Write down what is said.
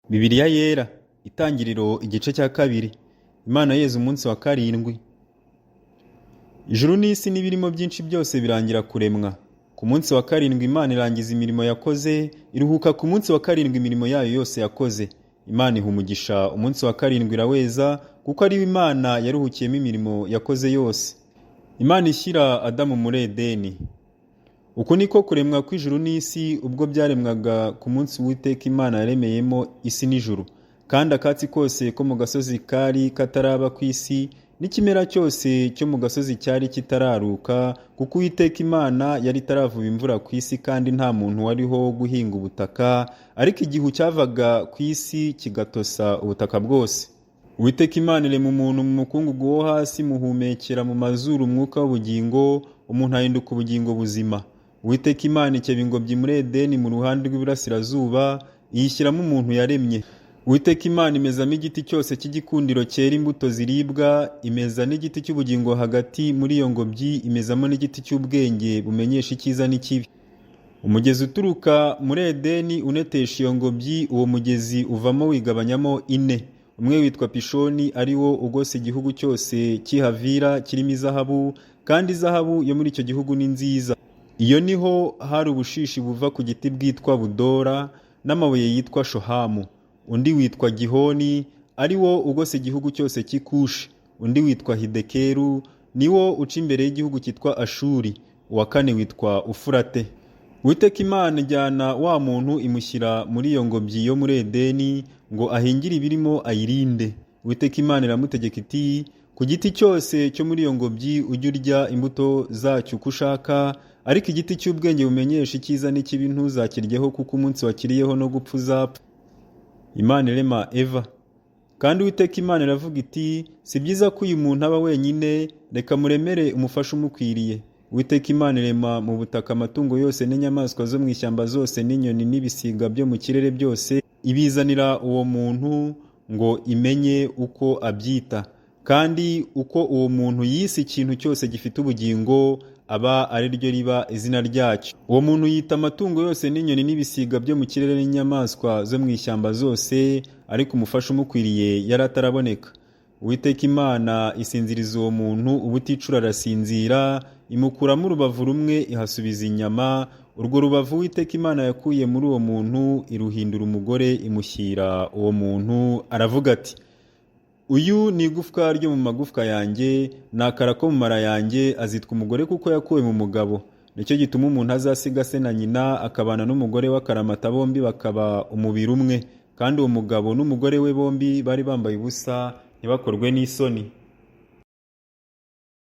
Bibiliya yera, Itangiriro igice cya kabiri. Imana yeza umunsi wa karindwi. Ijuru n'isi n'ibirimo byinshi byose birangira kuremwa. Ku munsi wa karindwi Imana irangiza imirimo yakoze, iruhuka ku munsi wa karindwi imirimo yayo yose yakoze. Imana iha umugisha umunsi wa karindwi iraweza, kuko ari Imana yaruhukiyemo imirimo yakoze yose. Imana ishyira Adamu muri Edeni. Uku niko kuremwa kw'ijuru n'isi ubwo byaremwaga ku munsi Uwiteka Imana yaremeyemo isi n'ijuru. Kandi akatsi kose ko mu gasozi kari kataraba ku isi, n'ikimera cyose cyo mu gasozi cyari kitararuka, kuko Uwiteka Imana yari itaravuba imvura ku isi kandi nta muntu wariho guhinga ubutaka, ariko igihu cyavaga ku isi kigatosa ubutaka bwose. Uwiteka Imana irema umuntu mu mukungugu wo hasi, muhumekera mu mazuru umwuka w'ubugingo, umuntu ahinduka ubugingo buzima. Uwiteka Imana ikeba ingobyi muri Edeni mu ruhande rw'iburasirazuba, iyishyiramo umuntu yaremye. Uwiteka Imana imezamo igiti cyose cy'igikundiro cyera imbuto ziribwa, imeza n'igiti cy'ubugingo hagati muri iyo ngobyi, imezamo n'igiti cy'ubwenge bumenyesha icyiza n'ikibi. Umugezi uturuka muri Edeni unetesha iyo ngobyi, uwo mugezi uvamo wigabanyamo ine. Umwe witwa Pishoni, ari wo ugose igihugu cyose cy'ihavira kirimo izahabu, kandi izahabu yo muri icyo gihugu ni nziza. Iyo niho hari ubushishi buva ku giti bwitwa Budora, n'amabuye yitwa Shohamu. Undi witwa Gihoni, ari wo ugose igihugu cyose cy'Ikushi. Undi witwa Hidekeru, ni wo uca imbere y'igihugu cyitwa Ashuri. Uwa kane witwa Ufurate. Uwiteka Imana ijyana wa muntu imushyira muri iyo ngobyi yo muri Edeni, ngo ahingire ibirimo ayirinde. Uwiteka Imana iramutegeka iti, ku giti cyose cyo muri iyo ngobyi ujye urya imbuto zacyo uko ushaka, ariko igiti cy'ubwenge bumenyesha icyiza n'ikibi ntuzakiryeho, kuko umunsi wakiriyeho no gupfa uzapfa. Imana irema Eva. Kandi Uwiteka Imana iravuga iti, si byiza ko uyu muntu aba wenyine, reka muremere umufasha umukwiriye. Uwiteka Imana irema mu butaka amatungo yose n'inyamaswa zo mu ishyamba zose n'inyoni n'ibisiga byo mu kirere byose, ibizanira uwo muntu ngo imenye uko abyita. Kandi uko uwo muntu yise ikintu cyose gifite ubugingo, aba ari ryo riba izina ryacyo. Uwo muntu yita amatungo yose n'inyoni n'ibisiga byo mu kirere n'inyamaswa zo mu ishyamba zose, ariko umufasha umukwiriye yari ataraboneka. Uwiteka Imana isinziriza uwo muntu, ubuticura arasinzira, imukuramo urubavu rumwe ihasubiza inyama. Urwo rubavu Uwiteka Imana yakuye muri uwo muntu iruhindura umugore, imushyira uwo muntu. Aravuga ati, uyu ni igufwa ryo mu magufwa yanjye, ni akara ko mu mara yanjye, azitwa umugore kuko yakuwe mu mugabo. Nicyo gituma umuntu azasiga se na nyina, akabana n'umugore w'akaramata, bombi bakaba umubiri umwe. Kandi uwo mugabo n'umugore we bombi bari bambaye ubusa, ntibakorwe n'isoni.